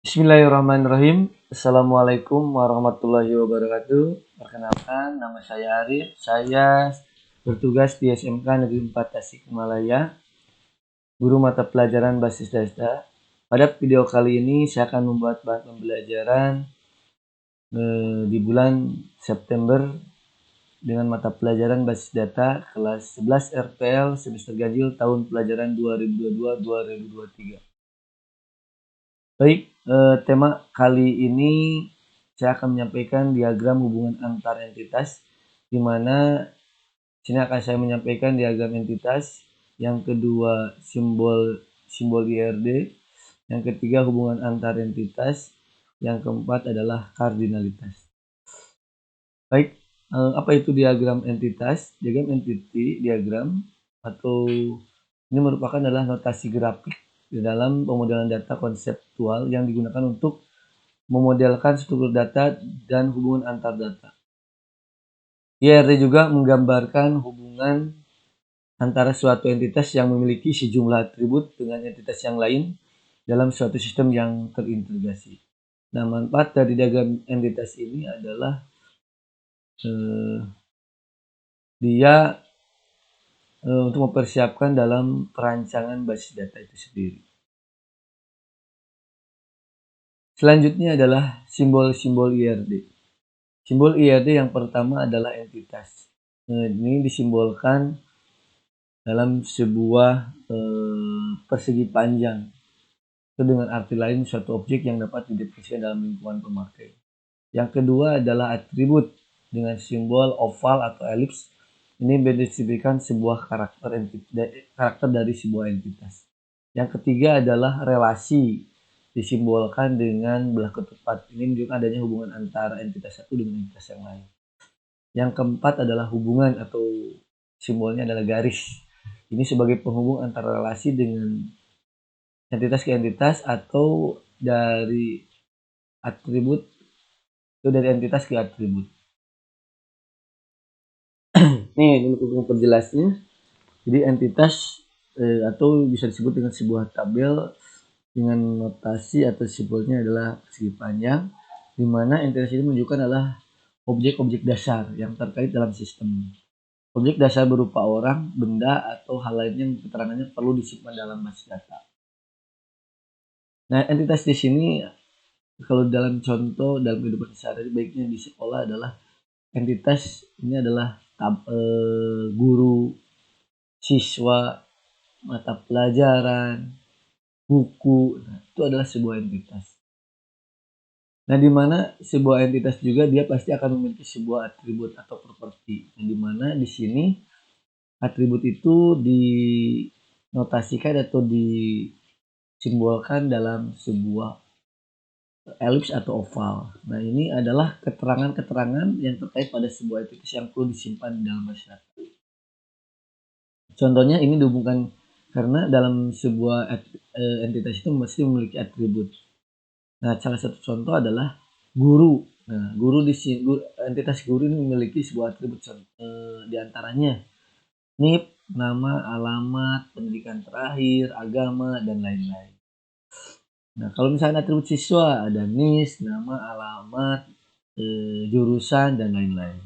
Bismillahirrahmanirrahim. Assalamualaikum warahmatullahi wabarakatuh. Perkenalkan, nama saya Arif. Saya bertugas di SMK Negeri 4 Tasikmalaya, guru mata pelajaran basis data. Pada video kali ini saya akan membuat bahan pembelajaran di bulan September dengan mata pelajaran basis data kelas 11 RPL semester ganjil tahun pelajaran 2022-2023. Baik, tema kali ini saya akan menyampaikan diagram hubungan antar entitas, di mana sini akan saya menyampaikan diagram entitas, yang kedua simbol IRD, yang ketiga hubungan antar entitas, yang keempat adalah kardinalitas. Baik, apa itu diagram entitas? Diagram entity diagram atau ini merupakan adalah notasi grafik di dalam pemodelan data konseptual yang digunakan untuk memodelkan struktur data dan hubungan antar data. IRD juga menggambarkan hubungan antara suatu entitas yang memiliki sejumlah atribut dengan entitas yang lain dalam suatu sistem yang terintegrasi. Nah, manfaat dari diagram entitas ini adalah dia untuk mempersiapkan dalam perancangan basis data itu sendiri. Selanjutnya adalah simbol-simbol IRD. Simbol IRD yang pertama adalah entitas. Ini disimbolkan dalam sebuah persegi panjang. Itu dengan arti lain suatu objek yang dapat didefinisikan dalam lingkungan pemakai. Yang kedua adalah atribut dengan simbol oval atau elips. Ini mendeskripsikan sebuah karakter dari sebuah entitas. Yang ketiga adalah relasi, disimbolkan dengan belah ketupat. Ini menunjukkan adanya hubungan antara entitas satu dengan entitas yang lain. Yang keempat adalah hubungan atau simbolnya adalah garis. Ini sebagai penghubung antara relasi dengan entitas ke entitas atau dari atribut itu dari entitas ke atribut. Ini untuk memperjelasnya. Jadi entitas atau bisa disebut dengan sebuah tabel dengan notasi atau simbolnya adalah persegi panjang, di mana entitas ini menunjukkan adalah objek-objek dasar yang terkait dalam sistem. Objek dasar berupa orang, benda, atau hal lain yang keterangannya perlu disimpan dalam basis data. Nah, entitas di sini kalau dalam contoh dalam kehidupan sehari-hari baiknya di sekolah adalah entitas ini adalah guru, siswa, mata pelajaran, buku. Nah, itu adalah sebuah entitas. Nah, di mana sebuah entitas juga dia pasti akan memiliki sebuah atribut atau properti. Nah, di mana di sini atribut itu dinotasikan atau disimbolkan dalam sebuah elips atau oval. Nah, ini adalah keterangan-keterangan yang terkait pada sebuah entitas yang perlu disimpan di dalam masyarakat. Contohnya ini dihubungkan karena dalam sebuah entitas itu mesti memiliki atribut. Nah, salah satu contoh adalah guru. Nah, guru di sini entitas guru ini memiliki sebuah atribut diantaranya NIP, nama, alamat, pendidikan terakhir, agama, dan lain-lain. Nah, kalau misalnya atribut siswa ada NIS, nama, alamat, jurusan, dan lain-lain.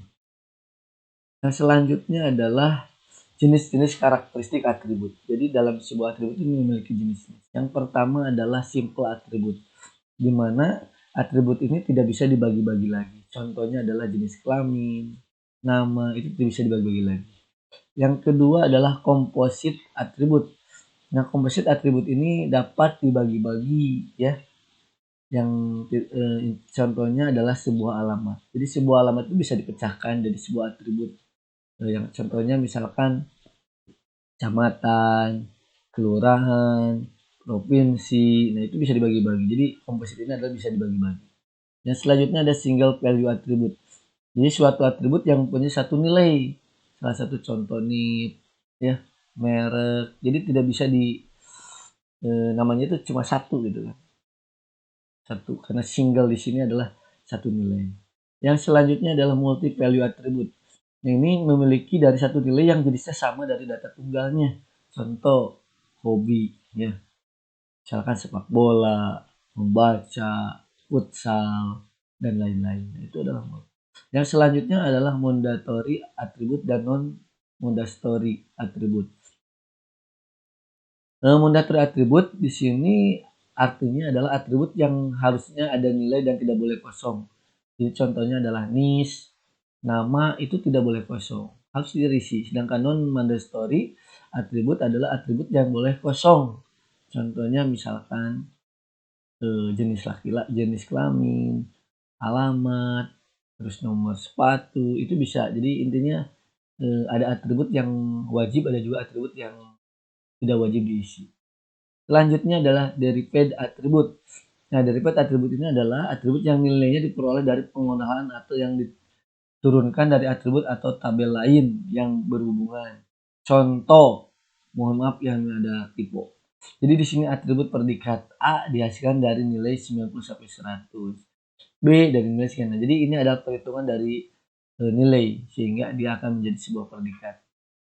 Yang selanjutnya adalah jenis-jenis karakteristik atribut. Jadi dalam sebuah atribut ini memiliki jenis-jenis. Yang pertama adalah simple atribut, di mana atribut ini tidak bisa dibagi-bagi lagi. Contohnya adalah jenis kelamin, nama, itu tidak bisa dibagi-bagi lagi. Yang kedua adalah composite atribut. Nah, composite atribut ini dapat dibagi-bagi ya. Yang contohnya adalah sebuah alamat. Jadi sebuah alamat itu bisa dipecahkan jadi sebuah atribut. Yang contohnya misalkan kecamatan, kelurahan, provinsi. Nah, itu bisa dibagi-bagi. Jadi komposit ini adalah bisa dibagi-bagi. Yang selanjutnya ada single value attribute. Jadi suatu atribut yang punya satu nilai. Salah satu contoh NIP, ya, merek. Jadi tidak bisa namanya itu cuma satu gitu kan. Satu karena single di sini adalah satu nilai. Yang selanjutnya adalah multi value attribute. Nah, ini memiliki dari satu nilai yang jenisnya sama dari data tunggalnya. Contoh hobi ya. Misalkan sepak bola, membaca, futsal, dan lain-lain. Itu adalah mood. Yang selanjutnya adalah mandatory atribut dan non-mandatory atribut. Mandatory atribut di sini artinya adalah atribut yang harusnya ada nilai dan tidak boleh kosong. Jadi contohnya adalah nis, nama itu tidak boleh kosong, harus diisi. Sedangkan non-mandatory atribut adalah atribut yang boleh kosong. Contohnya misalkan jenis laki-laki, jenis kelamin, alamat, terus nomor sepatu, itu bisa. Jadi intinya ada atribut yang wajib, ada juga atribut yang tidak wajib diisi. Selanjutnya adalah derived atribut. Nah, derived atribut ini adalah atribut yang nilainya diperoleh dari penggunaan atau yang diturunkan dari atribut atau tabel lain yang berhubungan. Contoh, mohon maaf yang ada typo. Jadi di sini atribut predikat A dihasilkan dari nilai 90 sampai 100. B dari nilai sekian. Jadi ini adalah perhitungan dari nilai sehingga dia akan menjadi sebuah predikat.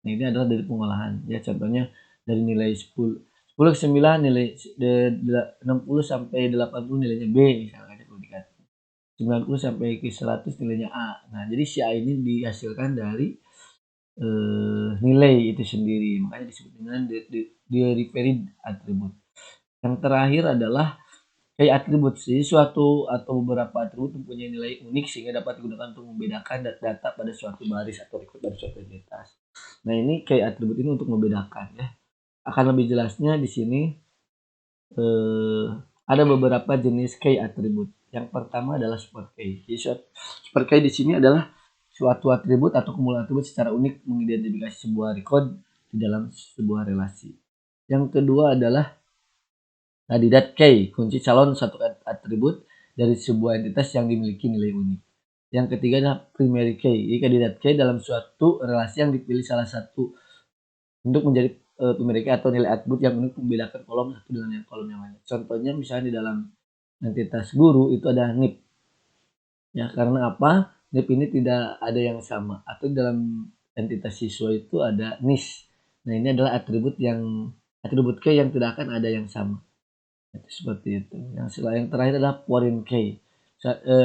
Nah, ini adalah dari pengolahan. Ya, contohnya dari nilai 10 ke 9 nilai 60 sampai 80 nilainya B misalkan predikat. 90 sampai ke 100 nilainya A. Nah, jadi si A ini dihasilkan dari nilai itu sendiri. Makanya disebut dengan derived atribut. Yang terakhir adalah kayak atribut. Jadi suatu atau beberapa atribut mempunyai nilai unik sehingga dapat digunakan untuk membedakan data pada suatu baris atau record pada suatu entitas. Nah, ini kayak atribut ini untuk membedakan ya. Akan lebih jelasnya di sini ada beberapa jenis key atribut. Yang pertama adalah super key. Jadi super key di sini adalah suatu atribut atau kumulatif atribut secara unik mengidentifikasi sebuah record di dalam sebuah relasi. Yang kedua adalah kandidat key, kunci calon satu atribut dari sebuah entitas yang dimiliki nilai unik. Yang ketiga adalah primary key. Jadi kandidat key dalam suatu relasi yang dipilih salah satu untuk menjadi primary key atau nilai atribut yang unik membedakan kolom satu dengan yang kolom yang lain. Contohnya misalnya di dalam entitas guru itu ada NIP. Ya, karena apa? NIP ini tidak ada yang sama. Atau dalam entitas siswa itu ada NIS. Nah, ini adalah atribut key yang tidak akan ada yang sama. Itu seperti itu. Yang terakhir adalah foreign key.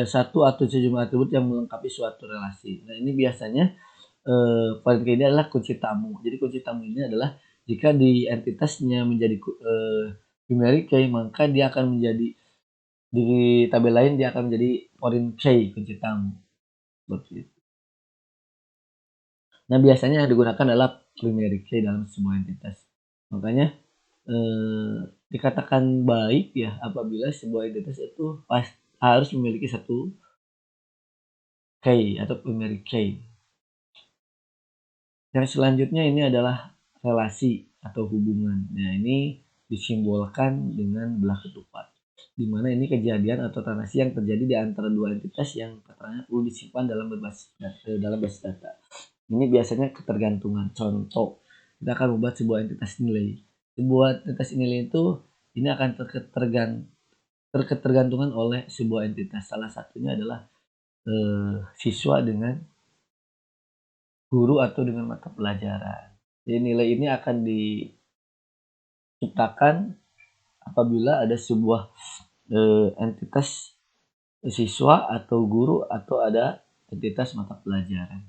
Satu atau sejumlah atribut yang melengkapi suatu relasi. Nah, ini biasanya foreign key ini adalah kunci tamu. Jadi kunci tamu ini adalah jika di entitasnya menjadi primary key, maka dia akan menjadi di tabel lain dia akan menjadi foreign key, kunci tamu. Seperti itu. Nah, biasanya yang digunakan adalah primary key dalam sebuah entitas. Makanya dikatakan baik ya apabila sebuah entitas itu harus memiliki satu key atau primary key. Yang selanjutnya ini adalah relasi atau hubungan. Nah, ini disimbolkan dengan belah ketupat, di mana ini kejadian atau transaksi yang terjadi di antara dua entitas yang keterangannya perlu disimpan dalam basis data. Ini biasanya ketergantungan. Contoh, kita akan membuat sebuah entitas nilai. Sebuah entitas nilai itu ini akan terketergantungan oleh sebuah entitas. Salah satunya adalah siswa dengan guru atau dengan mata pelajaran. Jadi nilai ini akan diciptakan apabila ada sebuah entitas siswa atau guru atau ada entitas mata pelajaran.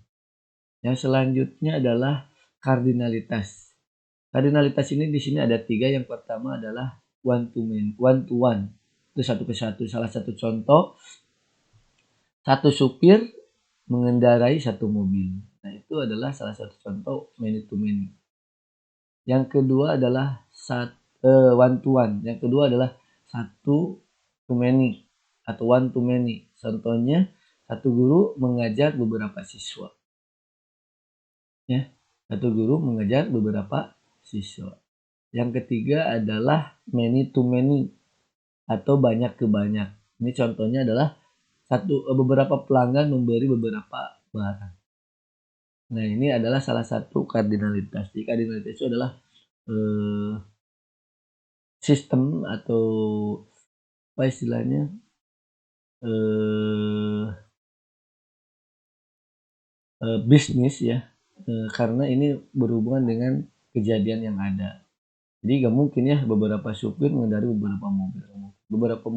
Yang selanjutnya adalah kardinalitas. Kardinalitas ini di sini ada 3. Yang pertama adalah one to one. Itu satu ke satu. Salah satu contoh, satu supir mengendarai satu mobil. Nah, itu adalah salah satu contoh many to many. Yang kedua adalah one to one. Yang kedua adalah satu to many atau one to many. Contohnya, satu guru mengajar beberapa siswa. Ya, satu guru mengajar beberapa siswa. Yang ketiga adalah many to many atau banyak ke banyak. Ini contohnya adalah beberapa pelanggan memberi beberapa barang. Nah, ini adalah salah satu kardinalitas. Jadi kardinalitas itu adalah sistem atau apa istilahnya bisnis ya, karena ini berhubungan dengan kejadian yang ada. Jadi gak mungkin ya beberapa supir mengendarai beberapa mobil. beberapa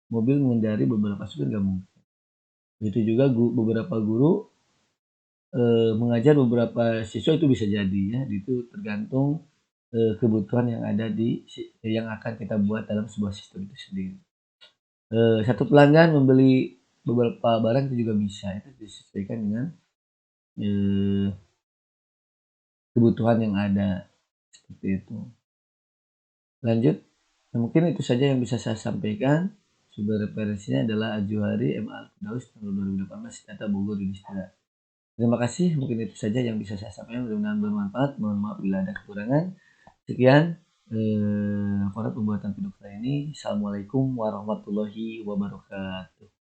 mobil mengendari beberapa supir nggak mungkin. Begitu juga beberapa guru mengajar beberapa siswa itu bisa jadi ya, itu tergantung kebutuhan yang ada yang akan kita buat dalam sebuah sistem itu sendiri. Satu pelanggan membeli beberapa barang itu juga bisa, itu disesuaikan dengan kebutuhan yang ada, seperti itu. Lanjut, mungkin itu saja yang bisa saya sampaikan. Sumber referensinya adalah Ajuhari M. Al-Firdaus tahun 2018 Data Bogor Yudhistira. Terima kasih, mungkin itu saja yang bisa saya sampaikan, mudah-mudahan bermanfaat. Mohon maaf bila ada kekurangan. Sekian laporan pembuatan video kali ini. Assalamualaikum warahmatullahi wabarakatuh.